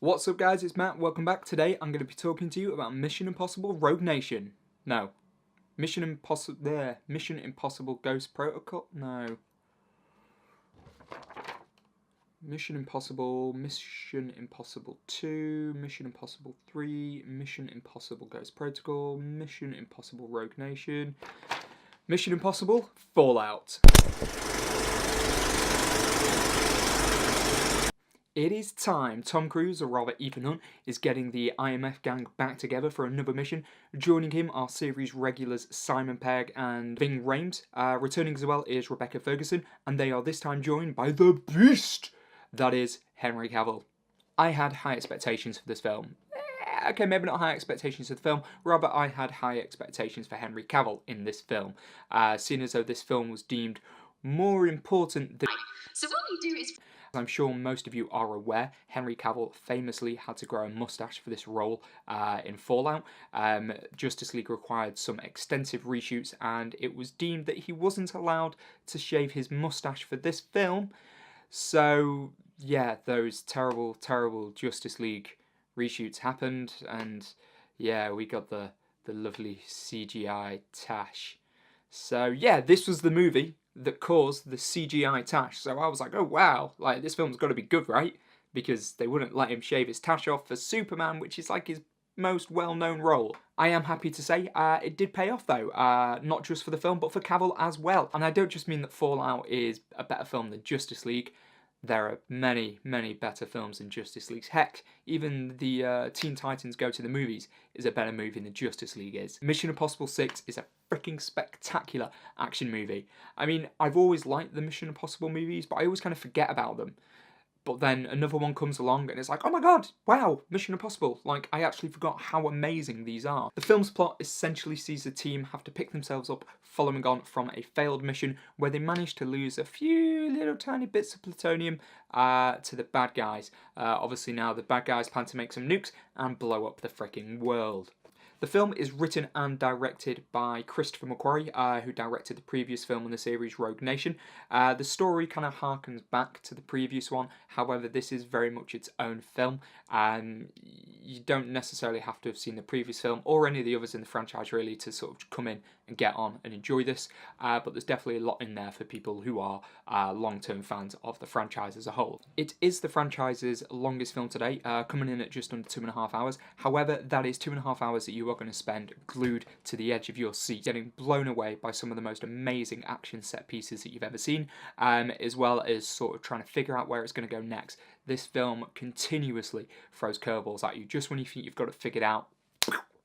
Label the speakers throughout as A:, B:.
A: What's up guys, it's Matt, welcome back. Today I'm going to be talking to you about Mission Impossible Rogue Nation. No. Mission Impossible Ghost Protocol? No. Mission Impossible 2, Mission Impossible 3, Mission Impossible Ghost Protocol, Mission Impossible Rogue Nation, Mission Impossible Fallout. It is time. Tom Cruise, or rather Ethan Hunt, is getting the IMF gang back together for another mission. Joining him are series regulars Simon Pegg and Ving Rhames. Returning as well is Rebecca Ferguson, and they are this time joined by the Beast, that is Henry Cavill. I had high expectations for this film. Okay, maybe not high expectations for the film, rather I had high expectations for Henry Cavill in this film, seeing as though this film was deemed more important than... So what we do is... I'm sure most of you are aware, Henry Cavill famously had to grow a mustache for this role in Fallout. Justice League required some extensive reshoots, and it was deemed that he wasn't allowed to shave his mustache for this film. So, yeah, those terrible, terrible Justice League reshoots happened, and yeah, we got the lovely CGI Tash. So, yeah, this was the movie that caused the CGI tash. So I was like, oh wow, like this film's got to be good, right? Because they wouldn't let him shave his tash off for Superman, which is like his most well-known role. I am happy to say it did pay off though, not just for the film, but for Cavill as well. And I don't just mean that Fallout is a better film than Justice League. There are many, many better films than Justice League. Heck, even the Teen Titans Go to the Movies is a better movie than Justice League is. Mission Impossible 6 is a freaking spectacular action movie. I mean, I've always liked the Mission Impossible movies, but I always kind of forget about them. But then another one comes along and it's like, oh my god, wow, Mission Impossible. Like, I actually forgot how amazing these are. The film's plot essentially sees the team have to pick themselves up following on from a failed mission where they managed to lose a few little tiny bits of plutonium to the bad guys. Obviously now the bad guys plan to make some nukes and blow up the freaking world. The film is written and directed by Christopher McQuarrie, who directed the previous film in the series, Rogue Nation. The story kind of harkens back to the previous one, however this is very much its own film. You don't necessarily have to have seen the previous film or any of the others in the franchise really to sort of come in and get on and enjoy this, but there's definitely a lot in there for people who are long-term fans of the franchise as a whole. It is the franchise's longest film to date, coming in at just under 2.5 hours. However, that is 2.5 hours that you are going to spend glued to the edge of your seat, getting blown away by some of the most amazing action set pieces that you've ever seen, as well as sort of trying to figure out where it's going to go next. This film continuously throws curveballs at you just when you think you've got it figured out.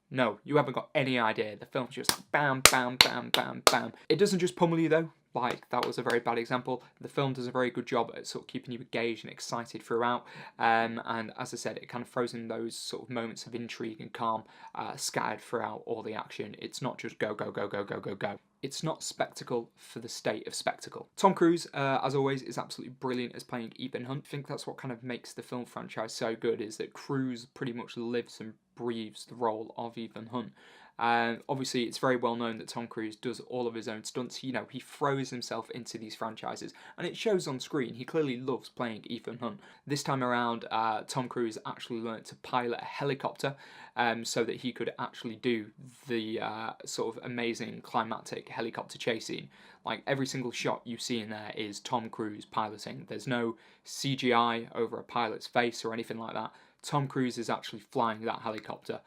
A: No, you haven't got any idea. The film's just like bam, bam, bam, bam, bam. It doesn't just pummel you though. Like, that was a very bad example. The film does a very good job at sort of keeping you engaged and excited throughout. And as I said, it kind of throws in those sort of moments of intrigue and calm scattered throughout all the action. It's not just go, go, go, go, go, go, go. It's not spectacle for the state of spectacle. Tom Cruise, as always, is absolutely brilliant as playing Ethan Hunt. I think that's what kind of makes the film franchise so good, is that Cruise pretty much lives and breathes the role of Ethan Hunt. Obviously, it's very well known that Tom Cruise does all of his own stunts. You know, he throws himself into these franchises, and it shows on screen. He clearly loves playing Ethan Hunt. This time around, Tom Cruise actually learnt to pilot a helicopter, so that he could actually do the sort of amazing climactic helicopter chase scene. Like, every single shot you see in there is Tom Cruise piloting. There's no CGI over a pilot's face or anything like that. Tom Cruise is actually flying that helicopter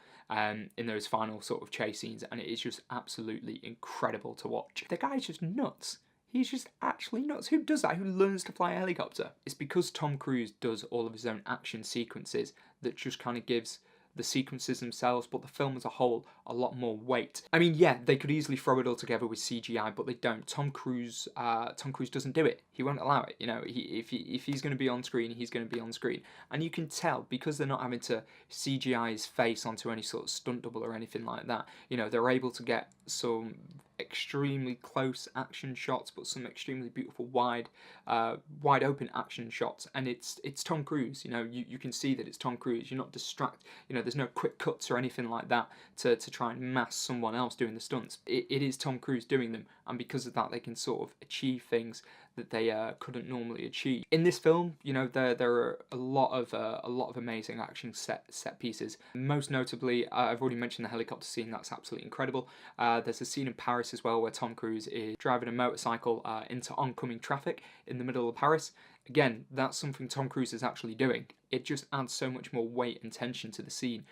A: in those final sort of chase scenes, and it is just absolutely incredible to watch. The guy's just nuts. He's just actually nuts. Who does that? Who learns to fly a helicopter? It's because Tom Cruise does all of his own action sequences that just kind of gives the sequences themselves, but the film as a whole, a lot more weight. I mean, yeah, they could easily throw it all together with CGI, but they don't. Tom Cruise doesn't do it. He won't allow it. You know, if he's going to be on screen, he's going to be on screen, and you can tell because they're not having to CGI his face onto any sort of stunt double or anything like that. You know, they're able to get some extremely close action shots, but some extremely beautiful wide open action shots, and it's Tom Cruise. You know, you can see that it's Tom Cruise. You're not distracted. You know, there's no quick cuts or anything like that to try and mask someone else doing the stunts. It is Tom Cruise doing them, and because of that, they can sort of achieve things that they couldn't normally achieve. In this film, you know, there are a lot of amazing action set pieces. Most notably, I've already mentioned the helicopter scene. That's absolutely incredible. There's a scene in Paris as well where Tom Cruise is driving a motorcycle into oncoming traffic in the middle of Paris. Again, that's something Tom Cruise is actually doing. It just adds so much more weight and tension to the scene,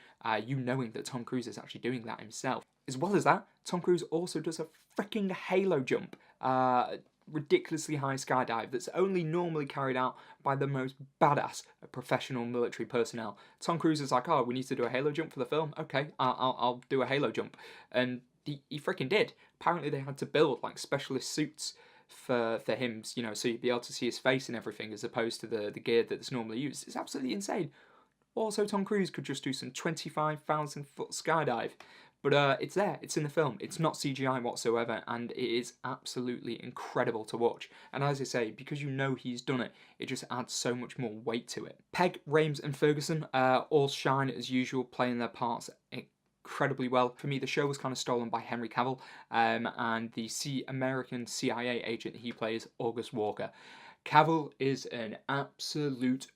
A: you knowing that Tom Cruise is actually doing that himself. As well as that, Tom Cruise also does a freaking halo jump, ridiculously high skydive that's only normally carried out by the most badass of professional military personnel. Tom Cruise is like, oh, we need to do a halo jump for the film? Okay, I'll do a halo jump. And he freaking did. Apparently they had to build like specialist suits for him, you know, so you'd be able to see his face and everything as opposed to the gear that's normally used. It's absolutely insane. Also, Tom Cruise could just do some 25,000 foot skydive. But it's there, it's in the film, it's not CGI whatsoever, and it is absolutely incredible to watch. And as I say, because you know he's done it, it just adds so much more weight to it. Pegg, Rames and Ferguson all shine as usual, playing their parts incredibly well. For me, the show was kind of stolen by Henry Cavill, and the American CIA agent he plays, August Walker. Cavill is an absolute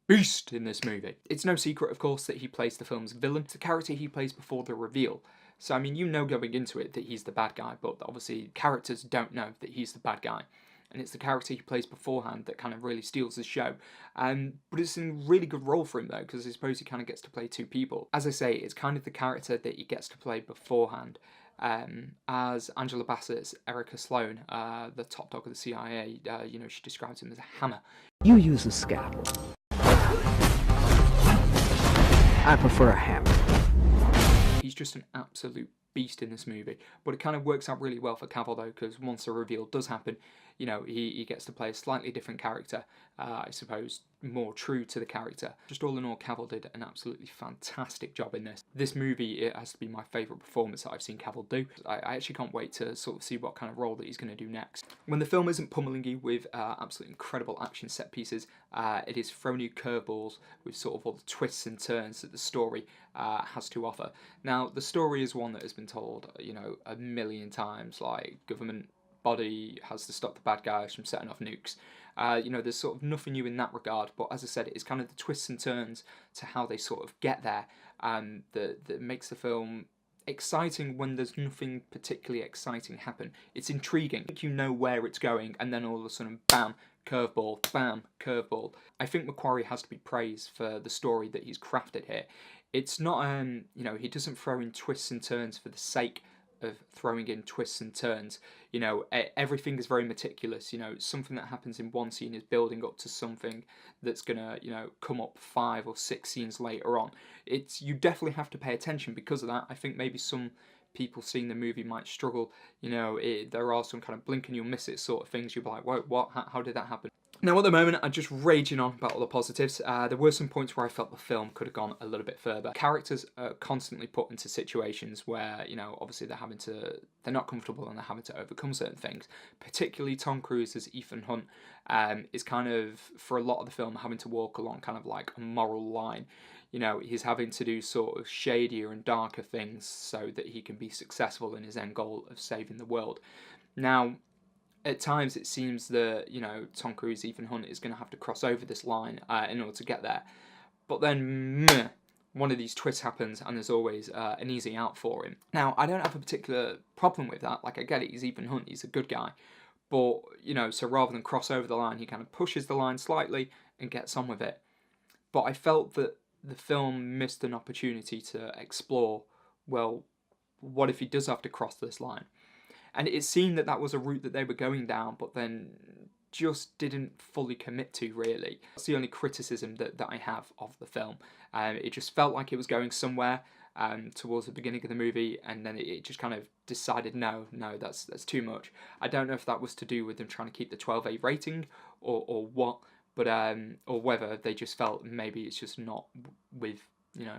A: beast in this movie. It's no secret, of course, that he plays the film's villain. It's the character he plays before the reveal. So, I mean, you know going into it that he's the bad guy, but obviously characters don't know that he's the bad guy. And it's the character he plays beforehand that kind of really steals the show. But it's a really good role for him, though, because I suppose he kind of gets to play two people. As I say, it's kind of the character that he gets to play beforehand. As Angela Bassett's Erica Sloan, the top dog of the CIA, you know, she describes him as a hammer.
B: You use a scalpel. I prefer a hammer.
A: He's just an absolute beast in this movie, but it kind of works out really well for Cavill though, because once the reveal does happen, you know, he gets to play a slightly different character, I suppose more true to the character. Just all in all, Cavill did an absolutely fantastic job in this. This movie, it has to be my favourite performance that I've seen Cavill do. I actually can't wait to sort of see what kind of role that he's going to do next. When the film isn't pummeling you with absolutely incredible action set pieces, it is throwing you curveballs with sort of all the twists and turns that the story has to offer. Now, the story is one that has been told, you know, a million times, like government body has to stop the bad guys from setting off nukes. You know, there's sort of nothing new in that regard, but as I said, it's kind of the twists and turns to how they sort of get there that makes the film exciting when there's nothing particularly exciting happen. It's intriguing. You know where it's going, and then all of a sudden, bam, curveball, bam, curveball. I think Macquarie has to be praised for the story that he's crafted here. It's not, you know, he doesn't throw in twists and turns for the sake of throwing in twists and turns. You know, everything is very meticulous. You know, something that happens in one scene is building up to something that's gonna, you know, come up 5 or 6 scenes later on. You definitely have to pay attention because of that. I think maybe some people seeing the movie might struggle. You know, there are some kind of blink and you'll miss it sort of things. You'll be like, whoa, what? How did that happen? Now, at the moment, I'm just raging on about all the positives. There were some points where I felt the film could have gone a little bit further. Characters are constantly put into situations where, you know, obviously they're not comfortable and they're having to overcome certain things. Particularly Tom Cruise as Ethan Hunt is kind of, for a lot of the film, having to walk along kind of like a moral line. You know, he's having to do sort of shadier and darker things so that he can be successful in his end goal of saving the world. Now, at times it seems that, you know, Tom Cruise, Ethan Hunt is going to have to cross over this line in order to get there. But then, one of these twists happens and there's always an easy out for him. Now, I don't have a particular problem with that. Like, I get it, he's Ethan Hunt, he's a good guy. But, you know, so rather than cross over the line, he kind of pushes the line slightly and gets on with it. But I felt that the film missed an opportunity to explore, well, what if he does have to cross this line? And it seemed that was a route that they were going down, but then just didn't fully commit to, really. That's the only criticism that I have of the film. It just felt like it was going somewhere towards the beginning of the movie, and then it just kind of decided, no, that's too much. I don't know if that was to do with them trying to keep the 12A rating or what, but or whether they just felt maybe it's just not with, you know,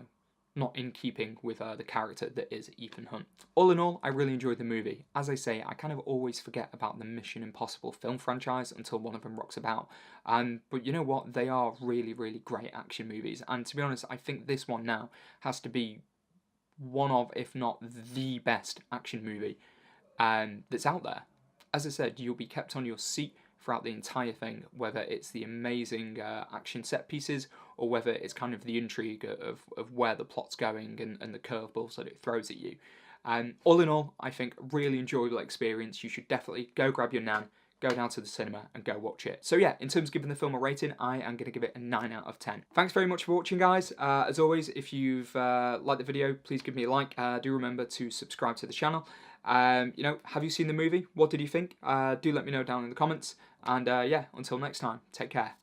A: not in keeping with the character that is Ethan Hunt. All in all, I really enjoyed the movie. As I say, I kind of always forget about the Mission Impossible film franchise until one of them rocks about. But you know what? They are really, really great action movies. And to be honest, I think this one now has to be one of, if not the best action movie that's out there. As I said, you'll be kept on your seat throughout the entire thing, whether it's the amazing action set pieces or whether it's kind of the intrigue of where the plot's going and the curveballs that it throws at you. All in all, I think really enjoyable experience. You should definitely go grab your nan, go down to the cinema and go watch it. So yeah, in terms of giving the film a rating, I am going to give it a 9 out of 10. Thanks very much for watching, guys. As always, if you've liked the video, please give me a like. Do remember to subscribe to the channel. You know, have you seen the movie? What did you think? Do let me know down in the comments. And yeah, until next time, take care.